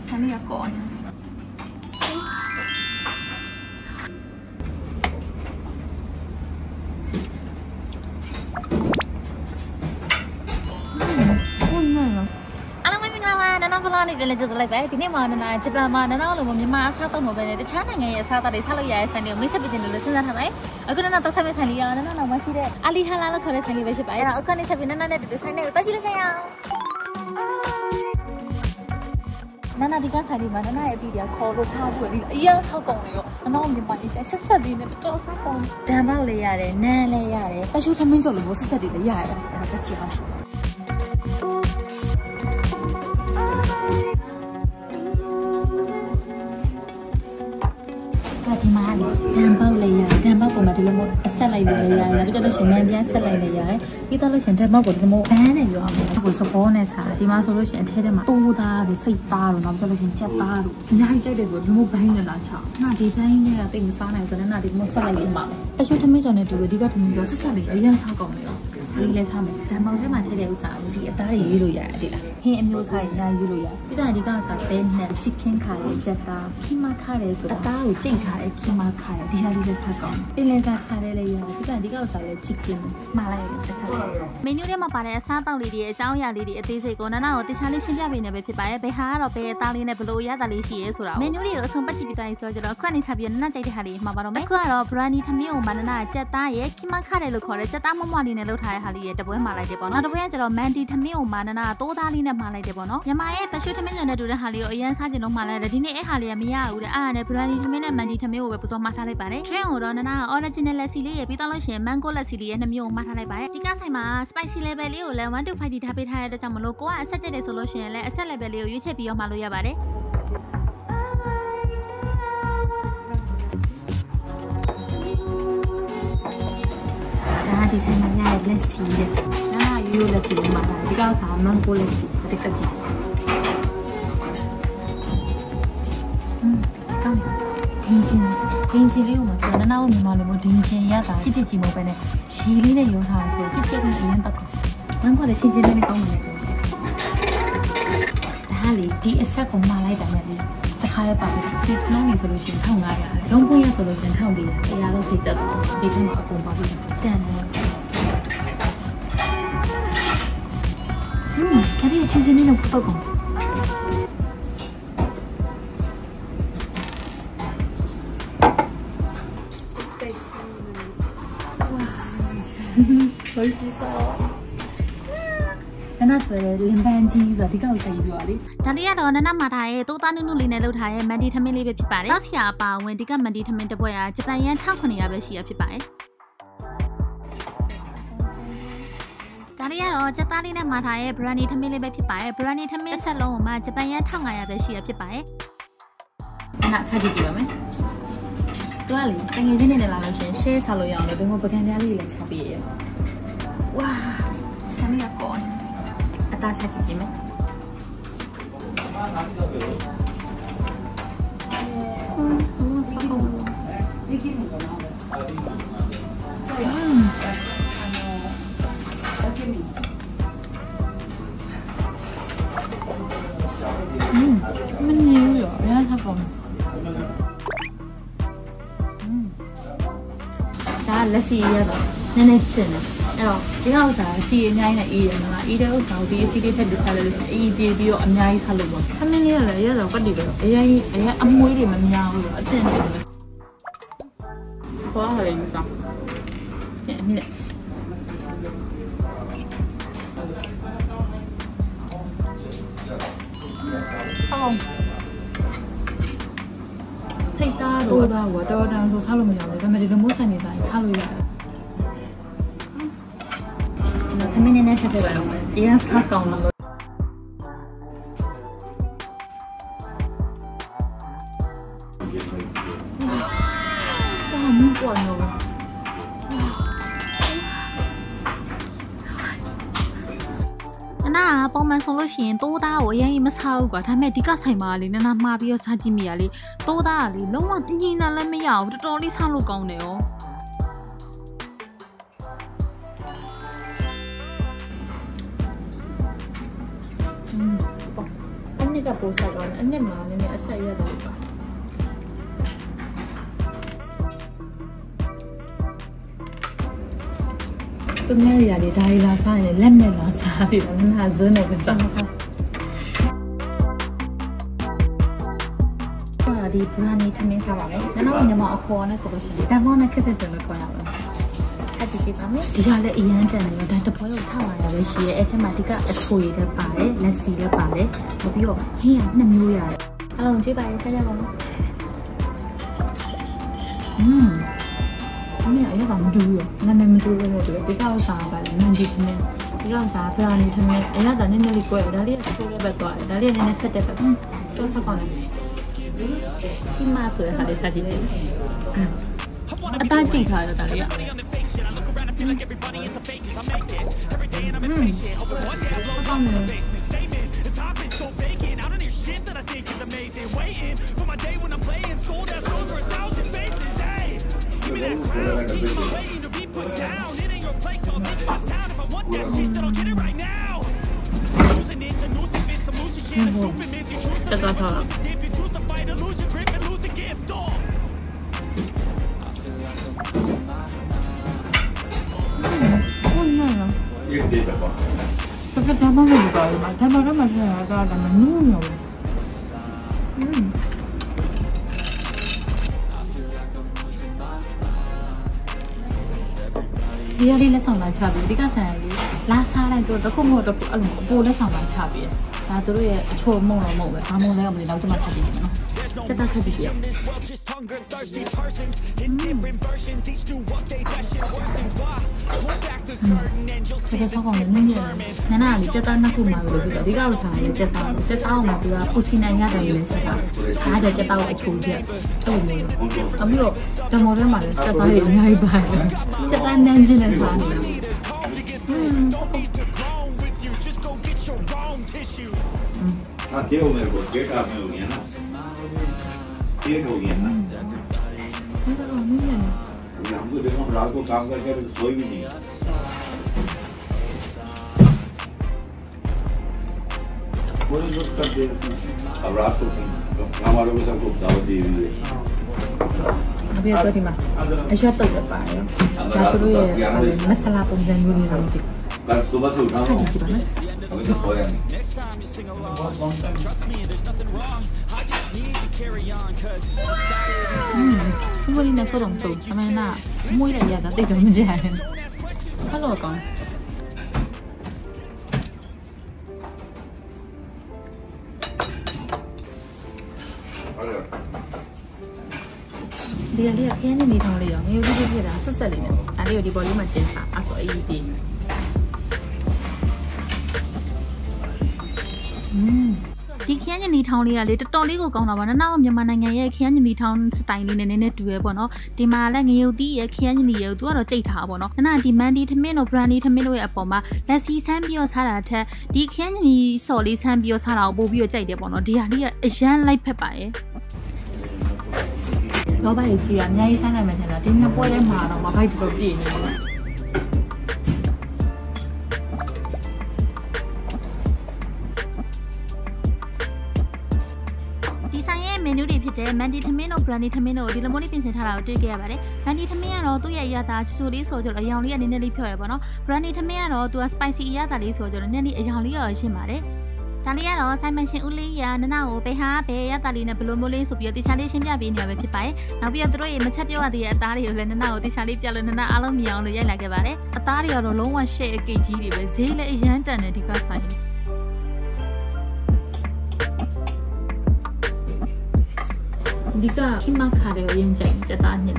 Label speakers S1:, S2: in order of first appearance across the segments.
S1: ฉันอยากก่อนน้องพลานี่เป็นเลยจุดอะไรไปที่นี่มานาจิบรามาน้องเราไม่มาซาต้องมาเป็นแต่ฉันยังไงซาตาได้ซาเราใหญ่สันเดียวไม่ใช่เป็นเรื่องสิ่งนั้นทำไมก็นั่นต้องทำเป็นสันเดียวนั่นเราไม่ใช่ได้อาลีฮาลาเราเคยได้สันเดียวไปใช่ไหมแล้วก็นี่ใช่เป็นนั่นเนี่ยดูสันเดียวตั้งชื่อกันยังนั่นดีกันสันเดียวมานั่นไอ้ที่เดียวคอรู้ชาด้วยนี่ยังชอบกงเลยอ่ะน้องมันมันใจสัสๆดีเนี่ยตัวชอบกงดามเอาเลยอย่างเลยแน่เลยอย่างเลยไปชูทำมันจบเลยว่าสัสๆดีเลยอย่างเลยแล้วก็เจียวละဒီမှာလေဒံပေါက်လေးရဒံပေါက်ပေါ်မှာဒီလိုမျိုးအဆက်လိုက်လို့လည်းရတယ်ပြီးတော့လို့ရှင်မြန်ပြန်ဆက်လိုက်လည်းရတယ်ပြီးတော့လို့ရှင်ဒံပေါက်ကိုဒီလိုမျိုးဘန်းနဲ့ရောအောင်ကိုစပေါ်နဲ့စားဒီမှာဆိုလို့ရှင်အထဲထဲမှာတိုးသားတို့စိတ်သားတို့နောက်ပြီးတော့လို့ရှင်ကြက်သားတို့အများကြီးကြိုက်တယ်ဆိုဒီလိုဘန်းနဲ့လာချောင်းနာဒီဘန်းနဲ့တိတ်မစားနိုင်ဆိုတော့နာဒီမျိုးဆက်လိုက်လေးမှာပဲတချို့ထမင်းကြော်နဲ့တူတယ်ဒီကထမင်းကြော်ဆက်ဆက်လေးအရင်စားကောင်းလေရောဒီလဲစားမယ်ဒံပေါက်ထဲမှာထည့်တဲ့ဥစ္စာဒီအသားရေးလို့ရတယ်ဒီလားဟင်းအမျိုးသားရေးနိုင်ရေးလို့ရတယ်ပြီးတော့ဒီကစားဘဲနဲ့ချစ်ခင်းခါရဲ့ကြက်သားခီမခါရဲဆိုတာအသားကိုကြိတ်ခါရဲ့ခီမခါရဲဒီဟာလေးလည်းစားကောင်းပင်လယ်စားခါရဲလည်းရတယ်ပြီးတော့ဒီကစားလည်းချစ်ခင်းမှာလိုက်တယ်အစားမင်းညထဲမှာပါတဲ့အစားတောက်လေးတွေအကြောင်းအရာလေးတွေအသေးစိတ်ကိုနာနာကိုတခြားလေးရှင်းပြပေးနေပဲဖြစ်ပါရဲ့ဘယ်ဟာကတော့ဘယ်အသားလေးနဲ့ဘလို့ရတာလေးရှိရဲဆိုတာမင်းညတွေကိုအဆုံးပတ်ကြည့်ပြီးတိုင်းဆိုတော့ကျွန်တော်ခုကနေစားပြီးနာနာကြိုက်တဲ့ဟာလေးမှာပါတော့မယ်အခုကတော့ဘရာနီထမင်းကိုမနာနာကြက်သားရဲ့ခီမခါရဲလို့ခေါ်တဲ့ကြက်သားမွမွလေးနဲ့လုပ်ထားတဲ့ဟာလေးရဲ့တပွဲမှာလိုက်တယ်ပေါ့နော်တပွဲကကျတော့မန်တီထမင်းကိုမနာနာတိုးသားလေးနဲ့မှာလိုက်တယ်ပေါ့နော်မြန်မာရဲ့ပရှုထမင်းကြော်နဲ့တူတဲ့ဟာလေးကိုအရင်စားချင်လို့မှာလိုက်တယ်ဒီနေ့အဲ့ဟာလေးကမရဘူးတဲ့အားနဲ့ဘရာနီထမင်းနဲ့မန်တီထမင်းကိုပဲပစောမှာထားလိုက်ပါတယ် train ကိုတော့နာနာ original လက်စီလေးရဲ့ပြီးတော့လို့ရှိရင် mango လက်စီလေးရဲ့2မျိုးကိုမှာထားလိုက်ပါတယ်ဒီကဆိုင်မှာ spicy level လေးကိုလည်း1 to 5 ထားပေးထားရတဲ့အတွက်ကြောင့်မလို့ကိုကအဆက်ကျက်တယ်ဆိုလို့ရှိရင်လည်းအဆက် level လေးကိုရွေးချက်ပြီးတော့မှာလို့ရပါတယ်ဒါဒီဆိုင်မှာရတဲ့လက်စီတဲ့နာနာရိုးလက်စီမှာဒီကောက်စား mango လက်စီတစ်ခါကြည့်ကောင်းဒင်းချင်းလေးကိုမှနာနာကိုမြန်မာလိုမျိုးဒင်းချင်းရတာဖြစ်ဖြစ်ကြီးမဟုတ်ပဲနဲ့ရီလေးနဲ့ရောထားဆိုကြည့်ကြည့်အရင်ပတ်ကောမန်ကိုလည်းချင်းလေးနဲ့ကောင်းတယ်ဒါလေဒီအဆက်ကိုမှာလိုက်တာနဲ့လေတခါရပါပဲဒီနှောင်းနေဆိုလို့ရှိရင်1500ရုံးပွင့်ရဆိုလို့ရှိရင်1400တရားလို့သိတတ်တယ်ဒီထဲမှာအကုန်ပါပြီတန်တယ်အဲ့ဒီချင်းလေးနဲ့ပတ်ကော美味しそう။နာဆိုရင်လင်ပန်းကြီးဆိုတော့ဒီကောက်ဆိုင်ပြီးပါလေ။ဒါလေးကတော့နာမှာထားရဲ့တိုးသားနုနုလေးနဲ့လုပ်ထားရဲ့မန်တီထမင်းလေးပဲဖြစ်ပါတယ်။တောက်ချာအပါဝင်ဒီကမန်တီထမင်းတစ်ပွဲကဂျပန်ယန်1900ပဲရှိရဖြစ်ပါတယ်။ဒါလေးကတော့ကြက်သားလေးနဲ့မှာထားရဲ့ဘရန်နီထမင်းလေးပဲဖြစ်ပါတယ်။ဘရန်နီထမင်းဆက်လုံးကိုမှဂျပန်ယန်1500ပဲရှိရဖြစ်ပါတယ်။နာစားကြည့်ကြည့်ပါမယ်။သူကလေတငယ်ချင်းနဲ့လာလို့ရှင် share ဆောက်လို့ရအောင်လေဘယ်မှာပကံပြားလေးလည်းချပေးရ။ဝါဆမ်းရကောင်းအသားစားကြည့်ကြည့်မယ်။မင်းညူရရထားကောင်းဒါလက်စီရတော့နည်းနည်းချင်တယ်အဲ့တော့ဒီဥစ္စာစီအများကြီးနဲ့အေးရမှာအေးတဲ့ဥစ္စာကိုဒီအစီလေးထည့်ပြီးစားလို့ရှိရင်အေးပြေးပြီးတော့အများကြီးစားလို့ပေါ့ခမင်းလေးကလည်းရတော့ကတ်တီပဲအရင်အမွှေးတွေမများဘူးလို့အသင့်တယ်ခေါ်ရတယ်ယူတာနဲ့အောင်စိတ်သားတော့တော်တန်ဆိုစားလို့မရဘူးဒါပေမဲ့ဒီလိုမျိုးဆန်နေတာစားလို့ရတယ်။သမီးနဲ့ထပ်ပြပါတော့။အရင်စားကောင်းလို့မပေါ်တော့နာပုံမှန်ဆိုလို့ရှိရင်တိုးသားကိုအရင်မစားဘူးကွာဒါပေမဲ့ဒီကဆိုင်မှာလေနာမှားပြီးတော့စားကြည့်မိရလေတိုးသားကလေလုံးဝတင်းကြီးနာလည်းမရဘူးတော်တော်လေးစားလို့ကောင်းတယ်ရော နှစ်ကပိုးဆက်သွားတယ်အနှစ်မှာနည်းနည်းအဆက်ရတယ်ပါသူများရည်ဒါရီလာစားရင်လက်နဲ့လာစားပြီးတော့နာဇွန်းနဲ့ပဲစားဒီဘရာနီထမင်းစားပါမယ်။နောက်ညီမအခေါ်နဲ့ဆိုလို့ရှိရင်တန်ဖိုးနဲ့ခက်စစ်တယ်လို့ခေါ်ရပါမယ်။အဲ့ဒီရှိပါမယ်။ဒီကလည်းအရန်တန်တယ်ဒါတပွဲကိုထားရတာပဲရှိရဲ့အဲ့ထက်မှဒီကအချိုရည်လည်းပါတယ်လက်စီလည်းပါတယ်ပြီးတော့ဟင်းက2မျိုးရတယ်။အားလုံးကြည့်ပါရဆက်ကြပါဦး။အမေအရကမတူဘူး။နာမည်မတူဘူးလို့ဒီကောက်စားပါလေမန်ဒီထမင်းဒီကောက်စားဘရာနီထမင်းအရကနည်းနည်းလေးကွဲတယ်ဒါလေးကချိုးလေးပဲသွားတယ်ဒါလေးကနည်းနည်းဆက်တက်ပဲတော့ဖက်ကောင်းတယ်ဒီမှာဆိုရတာလေးစားကြည့်လိုက်အသားကြည့်ထားရတာလေးကတက်သွားထားလားPorque estamos muy bien, estamos demasiado acá, no no. Dia ni lah sama cabi, dia kan lah salah tu, tak kau mau tak boleh sama cabi. Nah tu dia cuma mau, kamu leh kamu dah cuma cabi ni, cetak cabi dia. Kita sekarang ni, nana ni cetak nak kumah dulu. Dia kau tahu cetak orang tu pusing aja dah ni cetak. Ada cetak orang cuci, tu ni. Kami lo, dah mula malas cetak ni hari baik. Cetak nanti ni sana.
S2: Dia umur berapa? Dia umur ni na. Dia umur ni na. Yang tu dia orang ragu काम करके कोई भी नहीं. कोई लोग कर दे. अब रात को हमारे को सबको दावत दी हुई है.
S1: अभी तो नहीं माँ. ऐसा तो कर पाए. जाते हुए मसाला पंजन बुनी रहती.
S2: कल सुबह से उठा हूँ. अभी तो सोया नहीं.
S1: Semua ni nak tolong tu, sama nak mui dah ya, tapi jangan menjadi. Hello kau. Dia ni ni thang dia, ni udah dia dah selesai ni. Tadi udah boleh macam apa? Aku ini.ဒီခရမ်းညနီထောင်းလေးကလေတော်တော်လေးကိုကောင်းတာပါနော်။မြန်မာနိုင်ငံရဲ့ခရမ်းညနီထောင်းစတိုင်လေးနဲ့နည်းနည်းတူရဲပေါ့နော်။ဒီမှာလည်းငရုတ်သီးရဲ့ခရမ်းညနီရဲ့သူကတော့ကြိတ်ထားပါပေါ့နော်။နာဒီမန်ဒီထမင်းတို့ဘရန်ဒီထမင်းတို့ရဲ့အပေါ်မှာလက်စီဆန်းပြီးတော့စားတာထက်ဒီခရမ်းညနီစော်လေးဆန်းပြီးတော့စားတာကိုပို့ပြီးတော့ကြိုက်တယ်ပေါ့နော်။ဒီဟာလေးကအရန်လိုက်ဖက်ပါရဲ့။လောဘကြီးကြီးကအများကြီးဆန်းနိုင်မှထင်တာဒီနှစ်ပွဲထဲမှာတော့မဘိုက်တော်ပြည့်နေပါဘူး။เมนูတွေဖြစ်တဲ့မန်ဒီထမင်းတို့ဘရန်ဒီထမင်းတို့ဒီလိုမျိုးလေးပြင်ဆင်ထားတာကိုတွေ့ခဲ့ရပါတယ်။မန်ဒီထမင်းကတော့သူ့ရဲ့အရသာချိုလေးဆိုကြတော့အယောင်လေးကနည်းနည်းလေးဖြော့ရပါတော့။ဘရန်ဒီထမင်းကတော့သူက spicy အရသာလေးဆိုကြတော့နည်းနည်းအယောင်လေးရောရှင်းပါတယ်။ဒါလေးကတော့ဆိုင်မရှင်ဦးလေးရနနကိုဘေဟာဘေအရသာလေးနဲ့ဘလိုမျိုးလေးဆိုပြီးတော့တေချာလေးရှင်းပြပေးနေရပဲဖြစ်ပါတယ်။နောက်ပြီးတော့သူတို့ရဲ့မချက်ပြောရသေးတဲ့အသားတွေကိုလည်းနနကိုတေချာလေးပြလို့နနအားလုံးမြင်အောင်လို့ရိုက်လာခဲ့ပါတယ်။အသားတွေကတော့လုံးဝရှက်အကိတ်ကြီးတွေပဲဈေးလည်းအရန်တန်တယ်ဒီကဆိုင်။ဒီကခိမခါတွေကိုအရင်ကြိုက်ကြတာညင်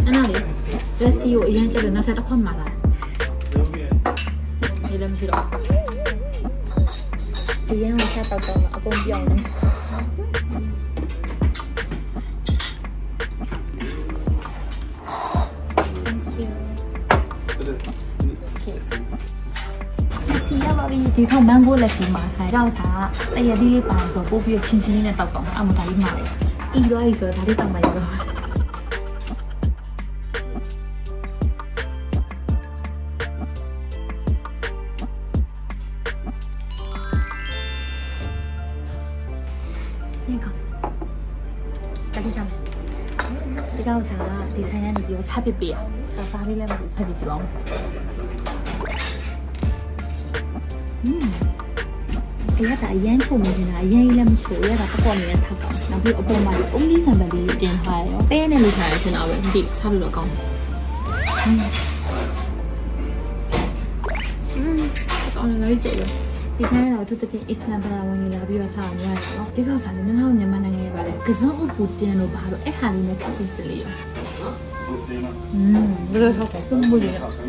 S1: အဲ့ဒါလေလက်စီကိုအရင်ကြက်လို့နောက်ထပ်တစ်ခွက်မှလာတယ်လည်းမရှိတော့ဒီရင်ကိုဆက်တော့အကုန်ပြောင်းတယ်ဒီထောင်မန်ဂိုလက်စီမှာထိုင်တော့စားတရသေးလေးပါဆိုပို့ပြီးချင်းချင်းလေးနဲ့တောက်တော့အမဒါလေးမှာလေအီရွားကြီးဆိုဒါလေးတောက်မှရတော့天搞，赶紧上。这个啥？第三样你给我擦别别啊！把法律来把这擦几几包。哎呀，大烟抽没得啦，烟一来没抽，也打不过你的擦膏。那边我帮忙的，only 上面的电话哟，白那里才是那边的，差不多高。ကောင်းတယ်လေကြည့်ရဒီဆိုင်ကတော့သူတပြင်းအစ္စလမ်ဘာသာဝင်တွေလာပြီးတော့စားနေရတယ်နော်ဒီကောက်စားနေတော့မြန်မာနိုင်ငံရဲ့ပါလေကစုံဥပူတင်လို့ပါတော့အဲ့ဟာလေးနဲ့ခက်စစ်စစ်လေးရောဘယ်လိုထောက်ပုံမှုတွေလဲအဲ့တော့စာ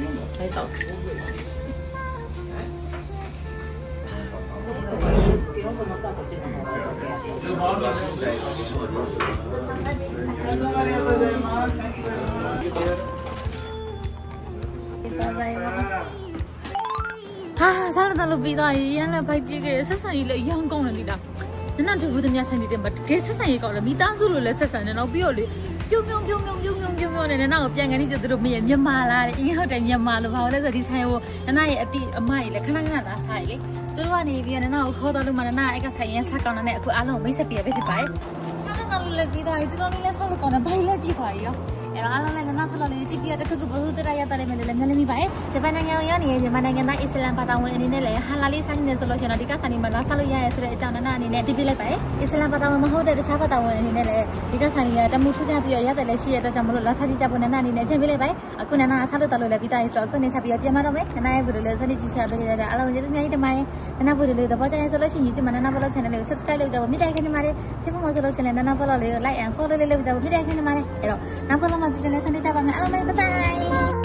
S1: းလို့ပြီးတော့ရန်လည်းဖိုက်ပြေးခဲ့ဆက်ဆံရေးလည်းအရင်ကောင်းတယ်လေဒါနနတူဘူးတမဆိုင်နေတဲ့မှာတကယ်ဆက်ဆံရေးကောင်းတယ်မိသားစုလိုလည်းဆက်ဆံနေတော့ပြီးတော့လေပြုံနေနနကိုပြန်ကနေကျသူတို့မရဲ့မြန်မာလားတဲ့အင်းဟုတ်တယ်မြန်မာလို့ဘာလို့လဲဆိုဒီဆိုင်ကိုနနရဲ့အတိအမကြီးလည်းခဏခဏသာစားရလေသူတို့ကနေပြီးနနကိုခေါ်တော့လို့မှနနအဲ့ကဆိုင်ရင်ဆက်ကောင်းတဲ့အခုအားလုံးမိတ်ဆက်ပြရပဲဖြစ်ပါတယ်စားတော့လည်းပြီးတော့ဒီလိုလေးလည်းဆောက်လို့ကောင်းတယ်ဘာလဲပြီးသွားရောအဲ့တော့အားလုံးလည်းနနဖလို့လေးကြည့်ပြတခုခုဘုသူတရရတဲ့မယ်လည်းမျက်လုံးမိပါတယ်ဂျပန်နိုင်ငံရောက်နေမြန်မာနိုင်ငံသားအစ္စလမ်ဘာသာဝင်အနေနဲ့လည်းဟာလာလေးဆိုင်နေဆိုလို့ရှိရင်တော့ဒီကဆိုင်မှာလာဆောက်လို့ရရဲဆိုတဲ့အကြောင်းနနအနေနဲ့သိပြလိုက်ပါတယ်အစ္စလမ်ဘာသာဝင်မဟုတ်တဲ့တခြားဘာသာဝင်အနေနဲ့လည်းဒီကဆိုင်ကတမှုထူးခြားပြီးတော့ရတယ်လည်းရှိရတဲ့ကြောင့်မလို့လာစားကြည့်ကြဖို့နနအနေနဲ့အချိန်ပေးလိုက်ပါတယ်အခုနနဆောက်လို့တော်လို့လည်းပြီးသားရေးဆိုအခုနေဆက်ပြီးတော့ပြန်မတော့မယ်နနရဲ့ဗီဒီယိုလေးစနေကြည့်ရှာပေးကြတဲ့အားလုံးကျေးဇူးများကြီးတင်ပါတယ်နနဗီဒီယိုလေးသဘောကျရင်ဆိုလို့ရှိရင် YouTube မှာနန Follow Channel လေးကို Subscribe လုပ်ကြဖို့မြစ်တိုင်ခင်နေပါတယ်ဖြစ်ဖို့မဆိုလို့ရှိရင်နန Follow လေးကို Like and Follow လေးလုပ်ကြဖို့မြစ်တိုင်ခင်နေပါတယ်အဲ့တော့နောက် Follow မှာပြန်လဲစနေကြပါမယ်အားလုံးပဲ Bye bye